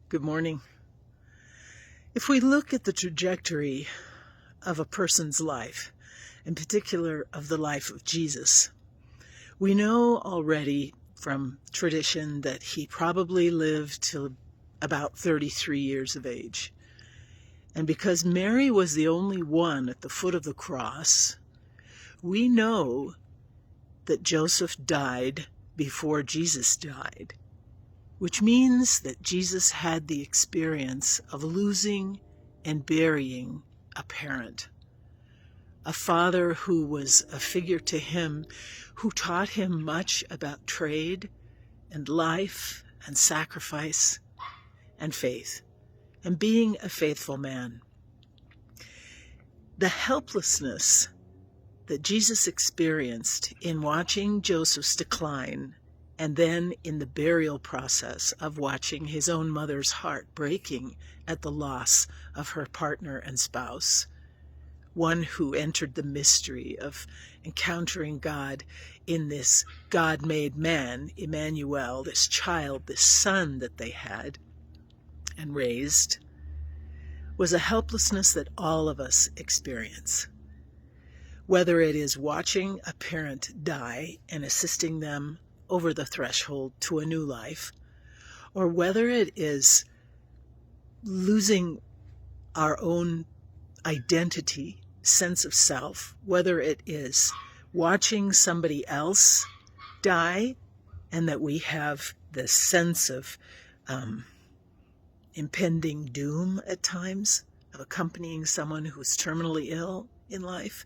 Good morning. If we look at the trajectory of a person's life, in particular of the life of Jesus, we know already from tradition that he probably lived till about 33 years of age. And because Mary was the only one at the foot of the cross, we know that Joseph died before Jesus died, which means that Jesus had the experience of losing and burying a parent, a father who was a figure to him, who taught him much about trade and life and sacrifice and faith, and being a faithful man. The helplessness that Jesus experienced in watching Joseph's decline, and then in the burial process of watching his own mother's heart breaking at the loss of her partner and spouse, one who entered the mystery of encountering God in this God-made man, Emmanuel, this child, this son that they had and raised, was a helplessness that all of us experience. Whether it is watching a parent die and assisting them over the threshold to a new life, or whether it is losing our own identity, sense of self, whether it is watching somebody else die and that we have this sense of impending doom at times, of accompanying someone who's terminally ill in life,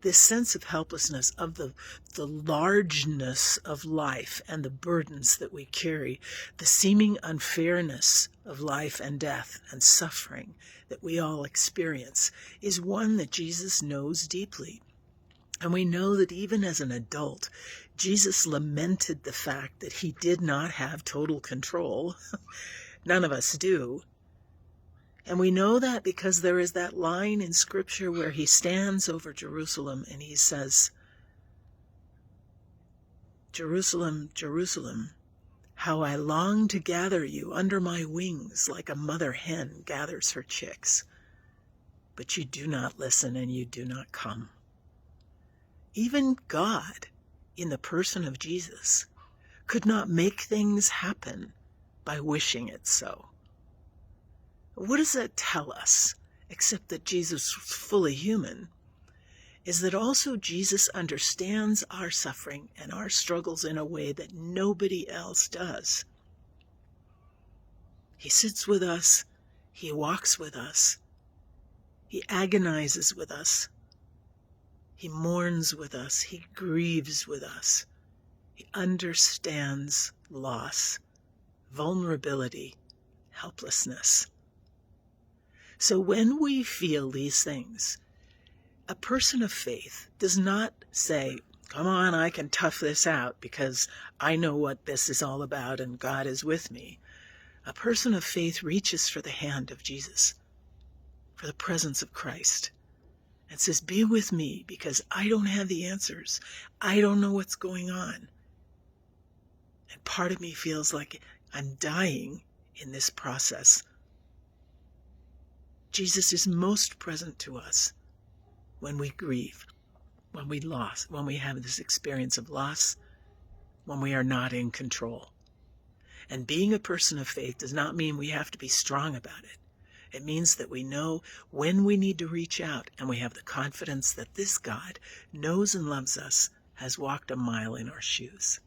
this sense of helplessness, of the largeness of life and the burdens that we carry, the seeming unfairness of life and death and suffering that we all experience, is one that Jesus knows deeply. And we know that even as an adult, Jesus lamented the fact that he did not have total control. None of us do. And we know that because there is that line in Scripture where he stands over Jerusalem and he says, "Jerusalem, Jerusalem, how I long to gather you under my wings like a mother hen gathers her chicks. But you do not listen and you do not come." Even God, in the person of Jesus, could not make things happen by wishing it so. What does that tell us, except that Jesus was fully human, is that also Jesus understands our suffering and our struggles in a way that nobody else does. He sits with us, he walks with us, he agonizes with us, he mourns with us, he grieves with us, he understands loss, vulnerability, helplessness. So when we feel these things, a person of faith does not say, "Come on, I can tough this out because I know what this is all about and God is with me." A person of faith reaches for the hand of Jesus, for the presence of Christ, and says, "Be with me because I don't have the answers. I don't know what's going on. And part of me feels like I'm dying in this process." Jesus is most present to us when we grieve, when we have this experience of loss, when we are not in control. And being a person of faith does not mean we have to be strong about it. It means that we know when we need to reach out, and we have the confidence that this God knows and loves us, has walked a mile in our shoes.